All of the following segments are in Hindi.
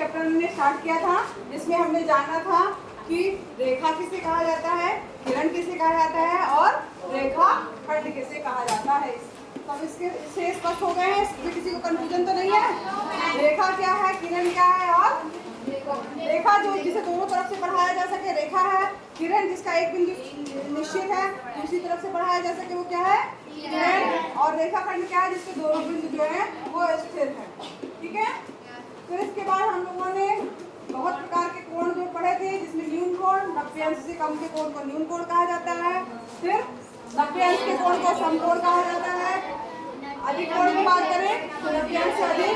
चैप्टर हमने स्टार्ट किया था, जिसमें हमने जाना था कि रेखा किसे कहा जाता है, किरण किसे कहा जाता है और रेखा खंड किसे कहा जाता है। सब इससे स्पष्ट हो गए हैं? इसमें किसी को कंफ्यूजन तो नहीं है? रेखा क्या है, किरण क्या है और रेखा जो जिसे दोनों तरफ से पढ़ाया जा सके रेखा है। किरण जिसका एक बिंदु निश्चित है, दूसरी तरफ से पढ़ाया जा सके वो क्या है, किरण। और रेखाखंड क्या है, जिसके दोनों बिंदु जो है वो स्थिर है। ठीक है। फिर इसके बाद हम लोगों ने बहुत प्रकार के कोण जो पढ़े थे, जिसमें न्यून कोण, 90 अंश से कम के कोण को न्यून कोण कहा जाता है। फिर 90 अंश के कोण को समकोण कहा जाता है। अधिक कोण की बात करें तो 90 अंश से अधिक,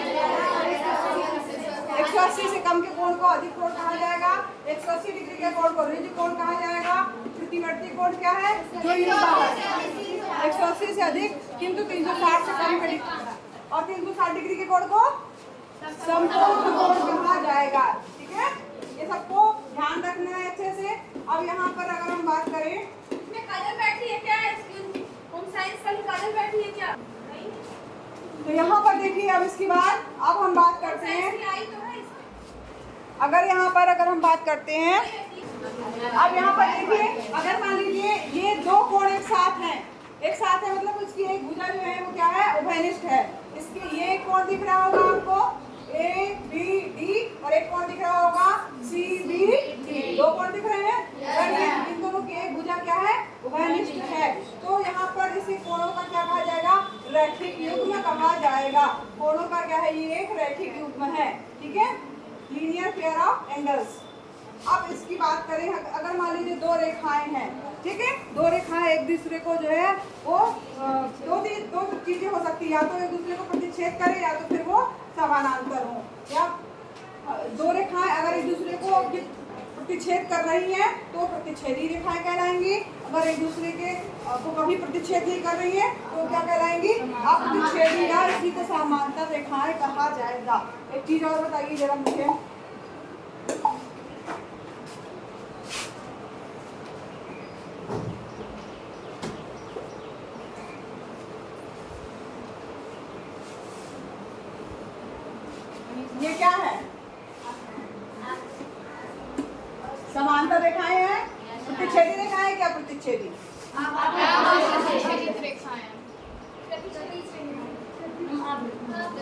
180 से कम के कोण को अधिक कोण कहा जाएगा। 180 डिग्री के कोण को ऋज कोण कहा जाएगा। प्रतिवर्ती कोण क्या है, जो इनका है 180 से अधिक किंतु 360 से कम के, और 360 डिग्री के कोण को समकोण कोण कहा जाएगा। ठीक है, ये सबको ध्यान रखना है अच्छे से। अब यहाँ पर अगर हम बात करें, काजल बैठी है क्या, होम साइंस का काजल बैठी है क्या? तो यहाँ पर देखिए अब इसके बाद अब हम बात करते हैं, अगर यहाँ पर हम बात करते हैं, अब यहाँ पर देखिए अगर मान लीजिए ये दो कोण एक साथ हैं, मतलब उसकी एक भुजा जो है वो क्या है, उभयनिष्ठ है। इसके ये एक कोण दिख रहा होगा आपको ABD और एक कोण दिख रहा होगा CBD, दो कोण दिख रहे हैं। इन दोनों की एक भुजा क्या है, उभयनिष्ठ है। तो यहाँ पर इसे कोणों का क्या कहा जाएगा, रैखिक युग्म कहा जाएगा। कोणों का क्या है, ये एक रैखिक युग्म है। ठीक है, लीनियर पेयर ऑफ एंगल्स। अब इसकी बात करें, अगर मान लीजिए दो रेखाएं हैं, ठीक है, दो रेखाएं एक दूसरे को जो है वो दो चीजें हो सकती है, या तो एक दूसरे को प्रतिच्छेद करे या तो फिर वो समानांतर हो। या दो रेखाएं अगर एक दूसरे को प्रतिच्छेद कर रही हैं तो प्रतिच्छेदी रेखाएं कहलाएंगी। अगर एक दूसरे के को कभी प्रतिच्छेद नहीं कर रही है तो क्या कहलाएंगी, अप्रतिच्छेदी या इसी को समांतर रेखाएं कहा जाएगा। एक चीज और बताइए जरा मुझे, ये क्या है, समांतर रेखाएं हैं, प्रतिच्छेदी रेखाएं, क्या प्रतिच्छेदी,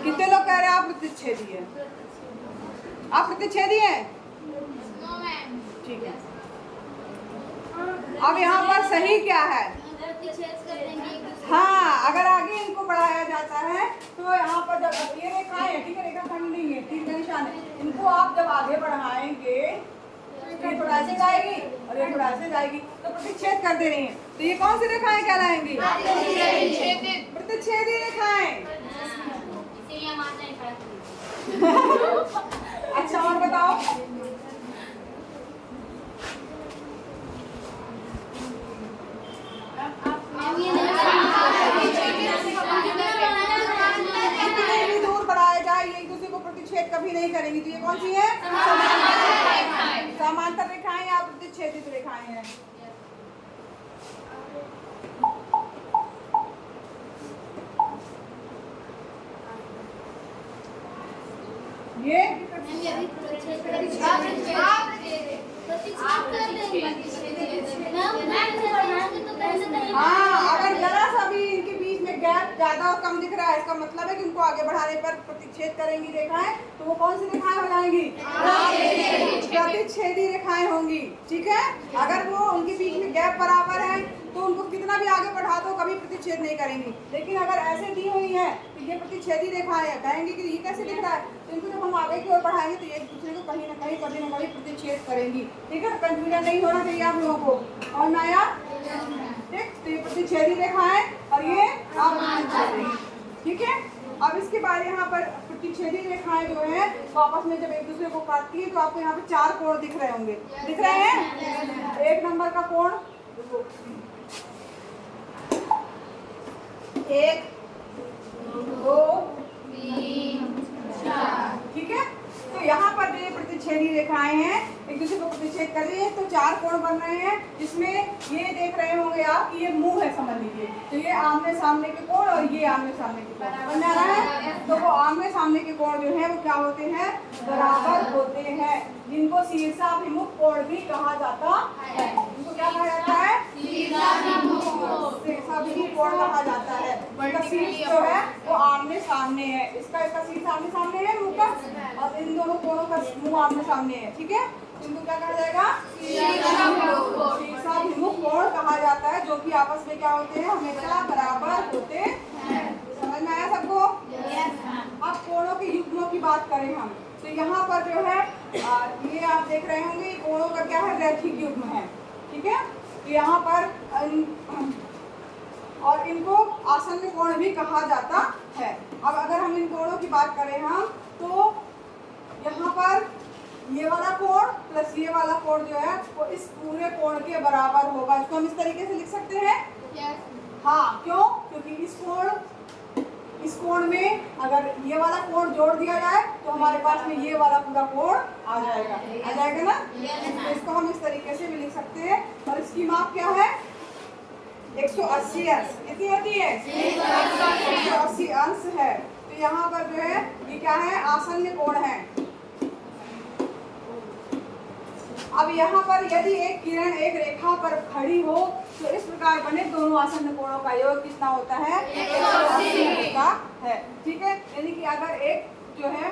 कितने लोग कह रहे हैं आप प्रतिच्छेदी है, आप प्रतिच्छेदी हैं? ठीक है। अब यहाँ पर सही क्या है, हाँ, अगर आगे इनको बढ़ाया जाता है तो यहाँ पर जब ये रेखाएं है, ठीक है, रेखाखंड नहीं है, तीर का निशान है, इनको आप जब आगे बढ़ाएंगे ये थोड़ा ऐसे जाएगी और ये थोड़ा ऐसे जाएगी तो प्रतिच्छेद कर दे रही हैं। तो ये कौन सी रेखाएं कहलाएंगी, प्रतिच्छेदी रेखाएं। अच्छा और बताओ, दूर बढ़ाया जाए ये एक दूसरे को प्रतिच्छेद कभी नहीं करेंगी। तो ये कौन सी है, समांतर रेखाएं या प्रतिच्छेदित रेखाएं हैं। ये हाँ, अगर जरा सा भी इनके बीच में गैप ज्यादा और कम दिख रहा है, इसका मतलब है कि उनको आगे बढ़ाने पर प्रतिच्छेद करेंगी रेखाएं, तो वो कौन सी रेखाएं हो जाएंगी, प्रतिच्छेदी रेखाएं होंगी। ठीक है, अगर वो उनके बीच में गैप बराबर है तो उनको कितना भी आगे बढ़ा दो कभी प्रतिच्छेद नहीं करेंगी। लेकिन अगर ऐसे दी हुई है तो ये प्रतिच्छेदी रेखाएं है, कहेंगे कि ये कैसे दिख रहा है, तो इनको जब हम आगे की ओर बढ़ाएंगे तो ये एक दूसरे को कहीं ना कहीं कभी ना कभी प्रतिच्छेद करेंगी। ठीक है, कंफ्यूजन नहीं होना चाहिए आप लोगों को। और नया ठीक, तो ये प्रतिच्छेदी रेखाएं और ये अप्रतिच्छेदी। ठीक है, अब इसके बाद यहाँ पर प्रतिच्छेदी रेखाएं जो है वो आपस में जब एक दूसरे को काटती है तो आपको यहाँ पे चार कोण दिख रहे होंगे, दिख रहे हैं। एक नंबर का कोण, एक, दो, तीन, चार। ठीक है, तो यहाँ पर जो ये प्रतिच्छेदी रेखाएं हैं एक दूसरे को प्रतिच्छेद कर रही है, तो 4 कोण बन रहे हैं, जिसमें ये देख रहे होंगे आप कि ये मुंह है, समझ लीजिए। तो ये आमने सामने के कोण और ये आमने सामने के कोण बन जा रहा है। तो वो आमने सामने के कोण जो है वो क्या होते हैं, बराबर होते हैं, जिनको शीर्षाभिमुख कोण भी कहा जाता है। इनको क्या कहा जाता है, शीर्षाभिमुख कोण कहा जाता है। इनका शीर्ष जो है वो आमने सामने है, इसका शीर्ष आमने सामने है मुंह का, और इन दोनों कोणों का मुंह आमने सामने है, ठीक है। इनको क्या कहा जाएगा, शीर्षाभिमुख कोण कहा जाता है, जो कि आपस में क्या होते हैं, हमेशा बराबर होते हैं। समझ में आया सबको? अब कोणों के युग्मों की बात करें हम, तो यहाँ पर जो है ये आप देख रहे होंगे, कोणों का क्या है, रैखिक युग्म है, ठीक है। तो यहाँ पर और इनको आसन्न कोण भी कहा जाता है। अब अगर हम इन कोणों की बात करें हम, तो यहाँ पर ये वाला कोण प्लस ये वाला कोण जो है वो इस पूरे कोण के बराबर होगा। इसको हम इस तरीके से लिख सकते हैं। हाँ, क्यों? क्योंकि इस कोण में अगर ये वाला कोण जोड़ दिया जाए तो हमारे पास में ये वाला पूरा कोण आ जाएगा ना। तो इसको हम इस तरीके से भी लिख सकते हैं। और इसकी माप क्या है, 180 अंश। कितनी होती है, 180 अंश है। तो यहाँ पर जो है ये क्या है, आसन्न कोण है। अब यहाँ पर यदि एक किरण एक रेखा पर खड़ी हो तो इस प्रकार बने दोनों आसन्न कोणों का योग कितना होता है, 180 का है, ठीक है। यानी कि अगर एक जो है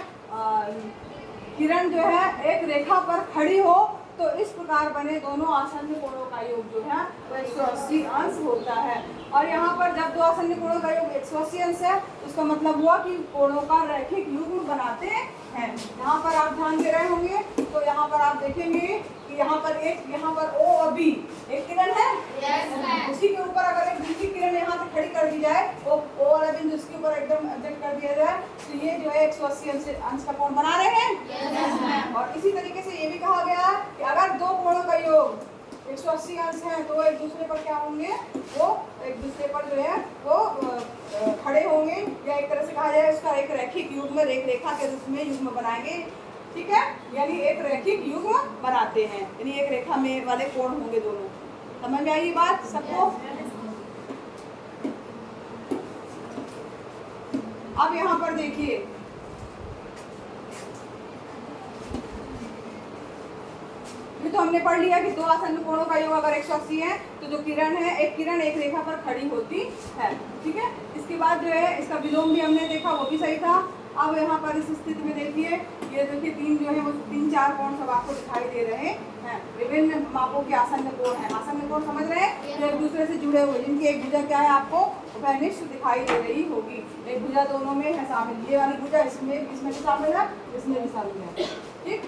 किरण जो है एक रेखा पर खड़ी हो तो इस प्रकार बने दोनों आसन्न कोणों का योग जो है वो 180 अंश होता है। और यहाँ पर जब दो आसन्न कोणों का योग 180 अंश है, उसका मतलब हुआ कि कोणों का रैखिक युग्म बनाते हैं। यहाँ पर आप ध्यान दे रहे होंगे, तो यहाँ पर आप देखेंगे कि यहाँ पर O और B एक किरण है, उसी के ऊपर अगर एक दूसरी किरण यहाँ से खड़ी कर दी जाए, O वाला बिंदु उसके ऊपर एकदम एडजस्ट कर दिया जाए, तो ये जो है 180 अंश का कोण बना रहे हैं। और इसी तरीके से ये भी कहा गया कि अगर दो कोणों का योग 180 अंश है तो एक दूसरे पर क्या होंगे, वो एक दूसरे पर जो है वो खड़े होंगे, या एक तरह से कहा जाए उसका एक रैखिक युग्म, रेखा के रूप में युग्म बनाएंगे, ठीक है। यानी एक रैखिक युग्म बनाते हैं, यानी एक रेखा में वाले कोण होंगे दोनों। समझ में आई बात सबको? अब यहाँ पर देखिए, तो हमने पढ़ लिया कि दो आसन्न कोणों का योग अगर 180 है तो जो किरण है, एक किरण एक रेखा पर खड़ी होती है, ठीक है। इसके बाद जो है इसका विलोम भी हमने देखा, वो भी सही था। अब यहाँ पर इस स्थिति में देखिए, ये देखिए तीन जो है वो 3-4 कोण सब आपको दिखाई दे रहे हैं। विभिन्न मापों के आसन्न कोण है। आसन्न कोण समझ रहे हैं, जो एक दूसरे से जुड़े हुए, जिनकी एक भुजा क्या है आपको वनिष्ठ दिखाई दे रही होगी। एक भुजा दोनों में है शामिल, ये वाली भुजा इसमें भी शामिल है, इसमें भी शामिल है, ठीक।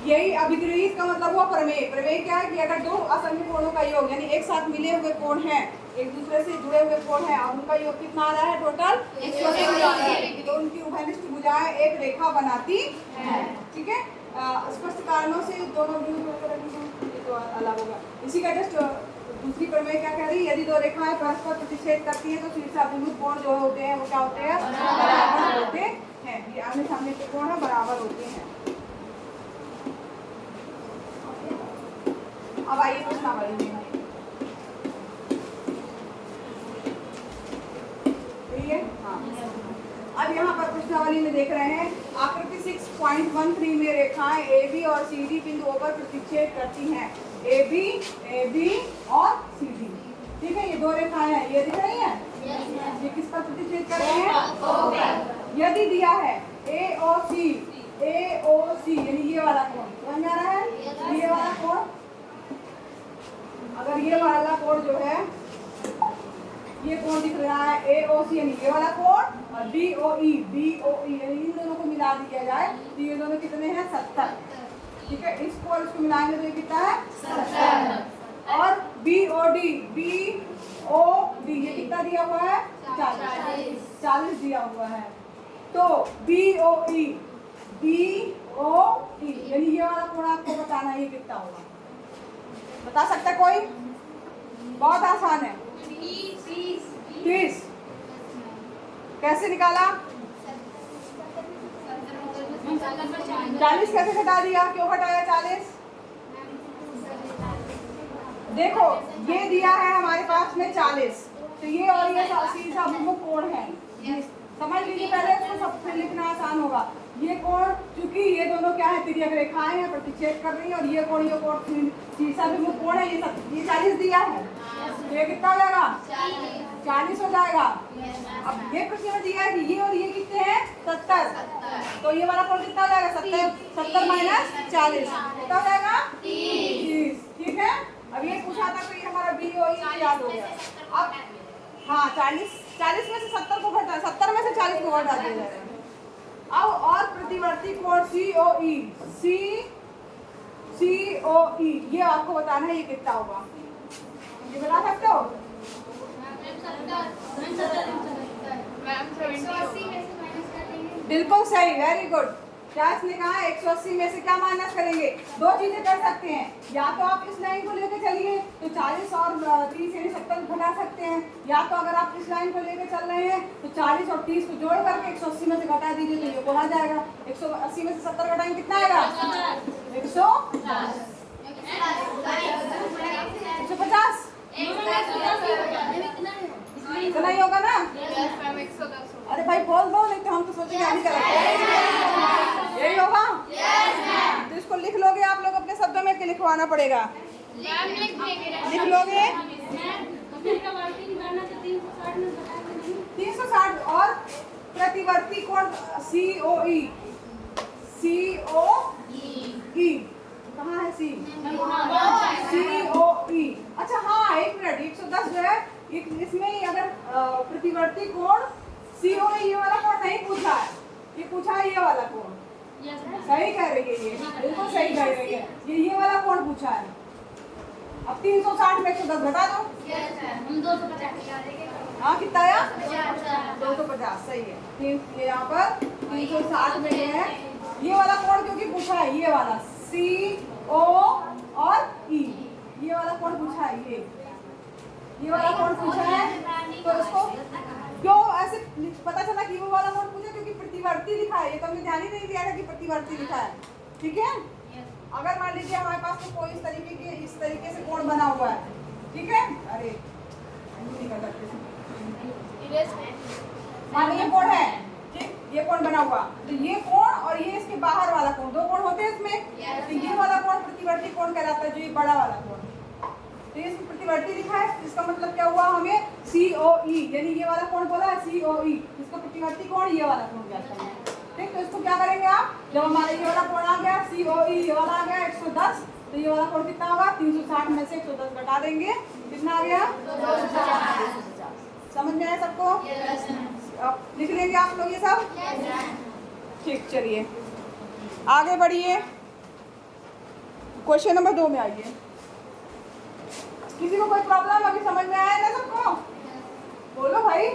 यही अभिग्रहित का मतलब हुआ प्रमेय। प्रमेय क्या है कि अगर दो असंख्य कोणों का योग, यानी एक साथ मिले हुए कोण हैं, एक दूसरे से जुड़े हुए कोण हैं, और उनका योग कितना आ रहा है, टोटल 180, तो उनकी उभयनिष्ठ भुजाएं एक रेखा बनाती है, ठीक है। स्पष्ट कारणों से दोनों तो अलग होगा। इसी का जस्ट दूसरी प्रमेय क्या कह रही है, यदि दो रेखाएं परस्पर प्रतिच्छेद करती है तो शीर्षाभिमुख कोण जो होते हैं वो क्या होते हैं, बराबर होते हैं। ये आमने सामने के कोण है, बराबर होते हैं। अब आइए प्रश्नावली में, ठीक है। हाँ, अब यहाँ पर प्रश्नावली में देख रहे हैं, आकृति 6.13 में रेखाएं AB और CD बिंदुओं पर प्रतिच्छेद करती हैं। AB और CD, ठीक है। ये दो रेखाएं हैं, ये दिख रही हैं, ये किस पर प्रतिच्छेद कर रहे हैं, यदि दिया है AOC यानी ये वाला कोण, समझ में आ रहा है, ये वाला कोण, अगर ये वाला कोण जो है, ये कोण दिख रहा है AOC यानी ये वाला कोण, और BOE यानी इन दोनों को मिला दिया जाए तो ये दोनों कितने हैं, 70, ठीक है। इसको और इसको मिलाएंगे तो ये कितना है, 70। और BOD ये कितना दिया हुआ है, 40 दिया हुआ है। तो BOE यानी ये वाला कोण आपको बताना है, ये कितना होगा, बता सकता कोई? बहुत आसान है, 30। कैसे निकाला? 40 कैसे घटा दिया? क्यों घटाया 40? देखो ये दिया है हमारे पास में 40, तो ये और ये सीधा अभिमुख कोण है, समझ लीजिए। पहले इसको सबसे लिखना आसान होगा। ये कोण, क्योंकि ये दोनों क्या है, तिर्यक रेखाएं हैं, प्रतिच्छेद कर रही है, और ये कोण सीधा अभिमुख कोण है। ये 40 दिया है, तो ये कितना हो जाएगा? 40 हो जाएगा। अब ये प्रश्न में दिया है कि ये और ये कितने हैं? 70, तो ये वाला कोण कितना हो जाएगा? 70 माइनस 40 कितना हो जाएगा? 30। ठीक है, अब ये पूछा था तो ये हमारा BOE याद हो गया। अब हाँ 40 में से 70 को घटा, 70 में से 40 को घटा दिया जाएगा। अब और प्रतिवर्ती कोण COE, ये आपको बताना है ये कितना होगा, ये बता सकते हो? बिल्कुल सही, वेरी गुड। क्या इसने कहा? 180 में से क्या माइनस करेंगे? दो चीजें कर सकते हैं, या तो आप इस लाइन को लेकर चलिए तो 40 और 30 यानी 70 घटा सकते हैं, या तो अगर आप इस लाइन को लेकर चल रहे हैं तो 40 और 30 को जोड़ करके 180 में से घटा दीजिए तो ये कोण आ जाएगा। 180 में से 70 घटाएंगे कितना आएगा? 150। इतना ही होगा ना? अरे भाई बोल दो, नहीं तो हम तो सोचेंगे नहीं करेंगे। यही होगा? तो इसको लिख लोगे आप लोग अपने शब्दों में कि लिखवाना पड़ेगा? लिख लोगे? 360 और प्रतिवर्ती कोण COE कहाँ है? COE। अच्छा हाँ, एक मिनट, 110 जो है इसमें अगर प्रतिवर्ती कोण COE ये वाला कोण नहीं पूछा है, ये पूछा है ये वाला कोण। सही कह रही है, ये बिल्कुल सही कह रही है, ये वाला कोण पूछा है। अब 360 में 110 घटा दो। हम 250। हाँ कितना आया? 250, सही है। ये यहाँ पर 360 में ये है, ये वाला कोण क्योंकि पूछा है, ये वाला CO और E, ये वाला कोण पूछा है, ये वाला कोण पूछा है। तो इसको क्यों ऐसे पता चला कि वो वाला कोण पूछा? क्योंकि प्रतिवर्ती लिखा है, ये तो हमने ध्यान ही नहीं दिया था कि प्रतिवर्ती लिखा है। ठीक है, अगर मान लीजिए हमारे पास तो कोई इस तरीके से कोण बना हुआ है, ठीक है, अरे मान लीजिए कोण है, ठीक, ये कोण बना हुआ, तो ये कोण और ये इसके बाहर वाला कोण, दो कोण होते हैं इसमें, तो ये वाला कोण प्रतिवर्ती कोण कहलाता है, जो ये बड़ा वाला कोण। तो ये प्रतिवर्ती लिखा है, इसका मतलब क्या हुआ? हमें COE यानी ये वाला कोण बोला है COE, इसका प्रतिवर्ती कोण ये वाला कोण कहता है। ठीक, तो इसको क्या करेंगे आप? जब हमारा ये वाला कोण आ गया COE, ये वाला आ गया 110, तो ये वाला कोण कितना होगा? 360 में से 110 घटा देंगे, कितना आ गया? 250। समझ में आया सबको? अब लिख लेंगे आप लोग ये सब? ठीक, चलिए आगे बढ़िए, क्वेश्चन नंबर 2 में आइए। किसी को कोई प्रॉब्लम अभी समझ में आया ना सबको? बोलो भाई।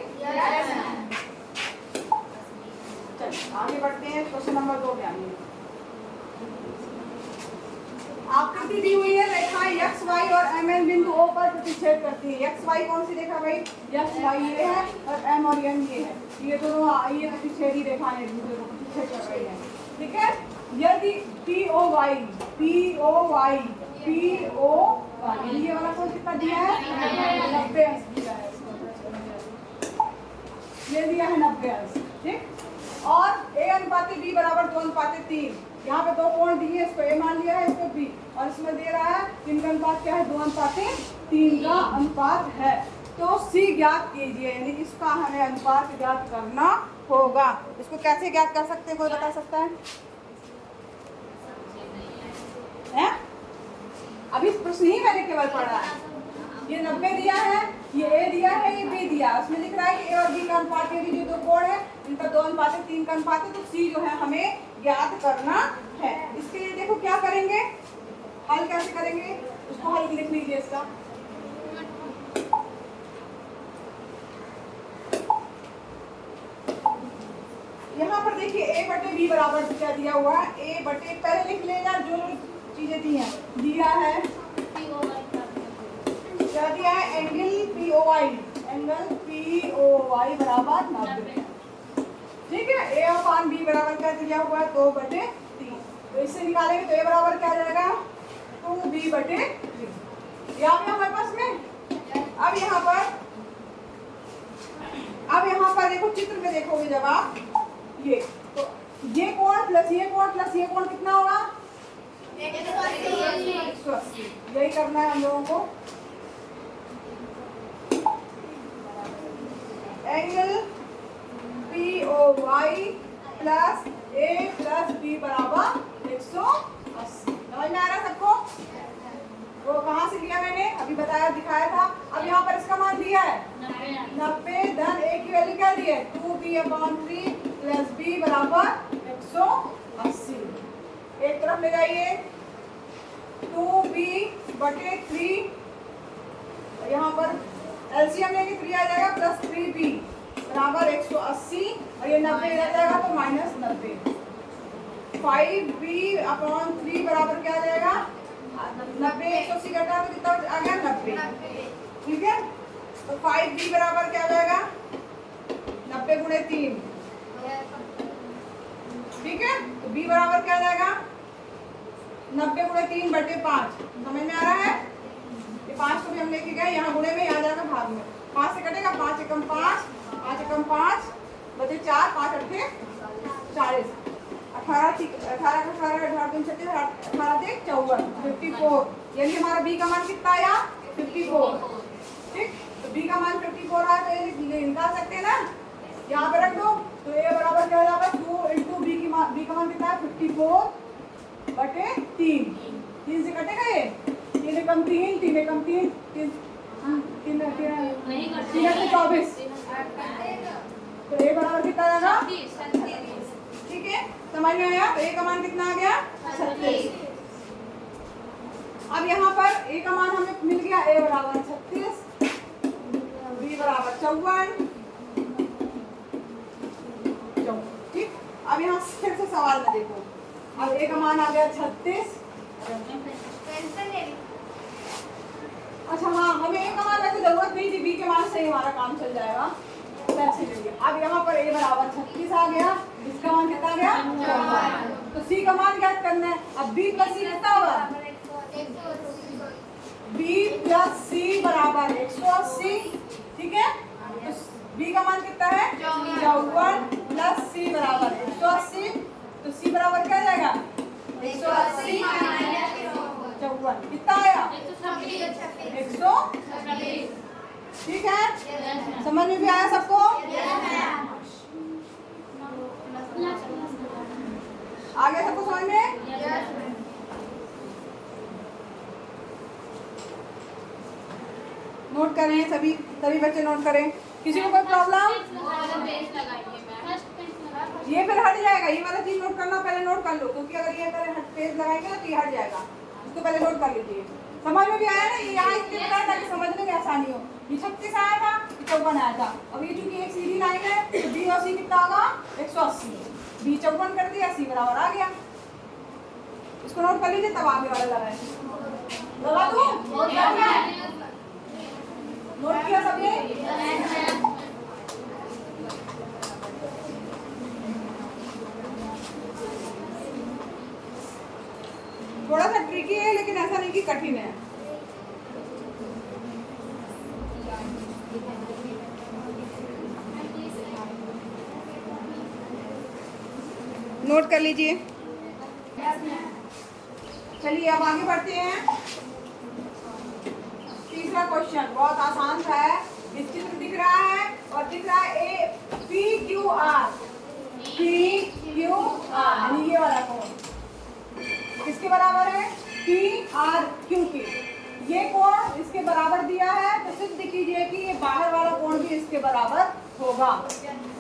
चलिए आगे बढ़ते हैं, क्वेश्चन नंबर 2 में आइए। आकृति दी हुई है, रेखाएं x, y और mn बिंदु O पर प्रतिच्छेद करती है। x, y कौन सी रेखा भाई? x, y ये है और m और n ये है, ये दोनों ये प्रतिच्छेदी रेखाएं एक दूसरे को प्रतिच्छेद कर रही हैं। ठीक है, यदि POY ये वाला कोण कितना दिया है? 90 अंश दिया है, ये दिया है 90 अंश। ठीक, और A/B बराबर 2:3, यहाँ पे दो कोण दिए, इसको A मान लिया है, इसको B, और इसमें दे रहा है इनका अनुपात क्या है? 2:3 का अनुपात है। तो C ज्ञात कीजिए, यानी इसका हमें अनुपात ज्ञात करना होगा। इसको कैसे ज्ञात कर सकते हैं, कोई बता सकता है? अभी प्रश्न ही मैंने केवल पढ़ा है, ये 90 दिया है, ये A दिया है, ये B दिया है, उसमें लिख रहा है कि A और B का अनुपात, यदि जो दो कोण है इनका 2:3 का अनुपात है, तो C जो है हमें ज्ञात करना है। इसके लिए देखो क्या करेंगे, हल कैसे करेंगे, उसको हल लिख लीजिए इसका। यहाँ पर देखिए A/B बराबर क्या दिया हुआ है? A बटे, पहले लिख लेना जो चीजें दी हैं, दिया है क्या दिया है? एंगल POY बराबर 90। ठीक है। ए अपान बी बराबर क्या दिया हुआ है 2/3। तो इससे निकालेंगे तो ए बराबर क्या आ जाएगा 2b/3। ये आ गया हमारे पास में। अब यहाँ पर देखो चित्र में देखोगे जब आप ये तो ये कोण प्लस ये कोण प्लस ये कोण कितना होगा 180। यही करना है हम लोगों को। Angle POY plus A plus B बराबर 180। समझ में आ रहा है सबको? वो कहाँ से लिया मैंने अभी बताया दिखाया था। अब यहाँ पर इसका मान दिया है 90 धन A की वैल्यू क्या दी है 2b/3 प्लस B बराबर 180। एक तरफ ले जाइए 2b/3 यहाँ पर एलसीएम लेंगे 3 आ जाएगा प्लस 3b बराबर 180 और ये 90 इधर जाएगा तो -90। 5b/3 बराबर क्या आ जाएगा 90। 180 घटा तो कितना आ गया 90। ठीक है तो 5b बराबर क्या आ जाएगा 90 गुणे 3। ठीक है तो b बराबर क्या आ जाएगा 90 गुणे 3/5। समझ में आ रहा है? ये 5 को भी हम लेके गए यहाँ गुणे में आ जाएगा भाग में 5 से कटेगा 5 एकम 5 5 एकम 5 बचे 4 5 अट्ठे 40 18 18 54 यानी हमारा बी का मान कितना आया 54। ठीक तो बी का मान 54 आया तो ये निकाल सकते हैं ना यहाँ पे रख दो तो ए बराबर क्या हो जाएगा 2 × बी का मान कितना है 54/3। 3 से कटेगा ये 3 एकम 3 3 एकम 3 3 24 तो ए बराबर कितना आ जाएगा। ठीक है समझ में आया? तो ए का मान कितना आ गया 36। अब यहाँ पर ए का मान हमें मिल गया ए बराबर 36 बी बराबर 54। ठीक अब यहाँ फिर से सवाल में देखो अब ए का मान आ गया 36। अच्छा हाँ हमें ए का मान वैसे जरूरत नहीं थी बी के मान से ही हमारा काम चल जाएगा। अब यहाँ पर ए बराबर 36 आ गया इसका मान कितना आ गया तो सी का मान ज्ञात करना है। अब बी प्लस सी कितना होगा बी प्लस सी बराबर 180। ठीक है तो बी का मान कितना है 54 प्लस सी बराबर 180 तो सी बराबर क्या आ जाएगा 180 54 कितना आया 126। ठीक है समझ में भी आया सबको? आ गया सबको समझ में? नोट करें सभी बच्चे नोट करें। किसी को कोई प्रॉब्लम? ये फिर हट जाएगा ये वाला चीज नोट करना पहले नोट कर लो क्योंकि अगर ये पेज लगाएंगे ना तो ये हट जाएगा। इसको पहले नोट कर लीजिए। समझ में भी आया ना? ये यहाँ इसलिए बताया ताकि समझने में आसानी हो। ये 36 आया था 54 आया था। अब ये चूंकि एक सीधी लाइन है तो बी और सी कितना होगा 180। बी 54 कर दिया सी बराबर आ गया। इसको नोट कर लीजिए तब आगे वाला लगाए। लगा दूं? नोट किया सबने? थोड़ा सा ट्रिकी है लेकिन ऐसा नहीं कि कठिन है। नोट कर लीजिए। चलिए अब आगे बढ़ते हैं। तीसरा क्वेश्चन बहुत आसान सा है। इस चित्र दिख रहा है और दिख रहा है PQR यानी ये वाला कोण किसके बराबर है PRQ के। ये कोण इसके बराबर दिया है तो सिद्ध कीजिए कि ये बाहर वाला कोण भी इसके बराबर होगा।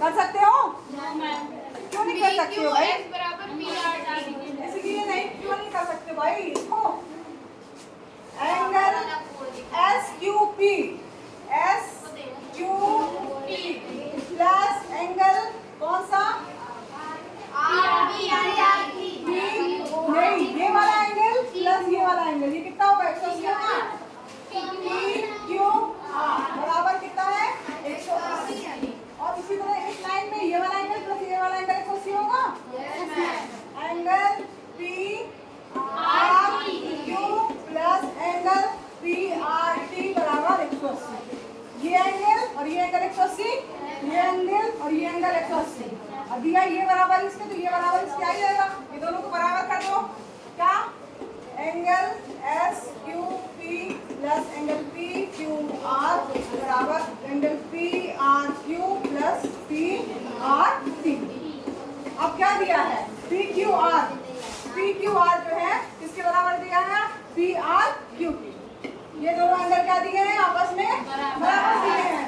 कर सकते हो? क्यों नहीं कर सकते हो भाई? इसलिए नहीं क्यों नहीं कर सकते भाई? इसको एंगल SQP प्लस एंगल कौन सा नहीं ये वाला एंगल प्लस ये वाला एंगल ये कितना होगा 180 होगा। PQR बराबर कितना है 180। और इसी तरह इस लाइन में ये वाला एंगल प्लस ये वाला और ये एंगल 180, ये एंगल और ये एंगल 180। अब दिया ये बराबर इसके तो ये बराबर इसके आ जाएगा। ये दोनों को बराबर कर दो। क्या angle S Q P plus angle P Q R बराबर angle P R Q plus P R T. अब क्या दिया है पी क्यू आर जो है किसके बराबर दिया है पी आर क्यू पी। ये दोनों एंगल क्या दिए हैं आपस में बराबर दिए हैं।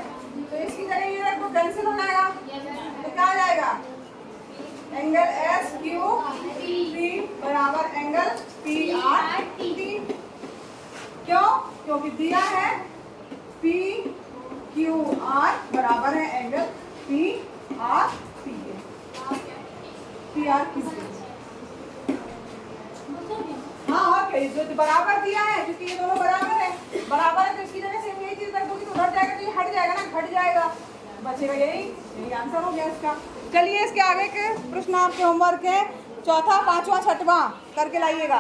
तो इसकी जगह ये रख दो कैंसिल हो जाएगा। तो क्या आ जाएगा एंगल एस क्यू पी बराबर एंगल पी आर टी। क्यों? क्योंकि दिया है पी क्यू आर बराबर है एंगल पी आर टी के। पी आर क्यू हाँ और क्या जो बराबर दिया है क्योंकि ये दोनों बराबर है तो इसकी जगह से यही चीज रख दोगे तो उधर जाएगा तो ये हट जाएगा ना घट जाएगा बचेगा यही आंसर हो गया इसका। चलिए इसके आगे के प्रश्न आपके होमवर्क है 4था 5वां 6वां करके लाइएगा।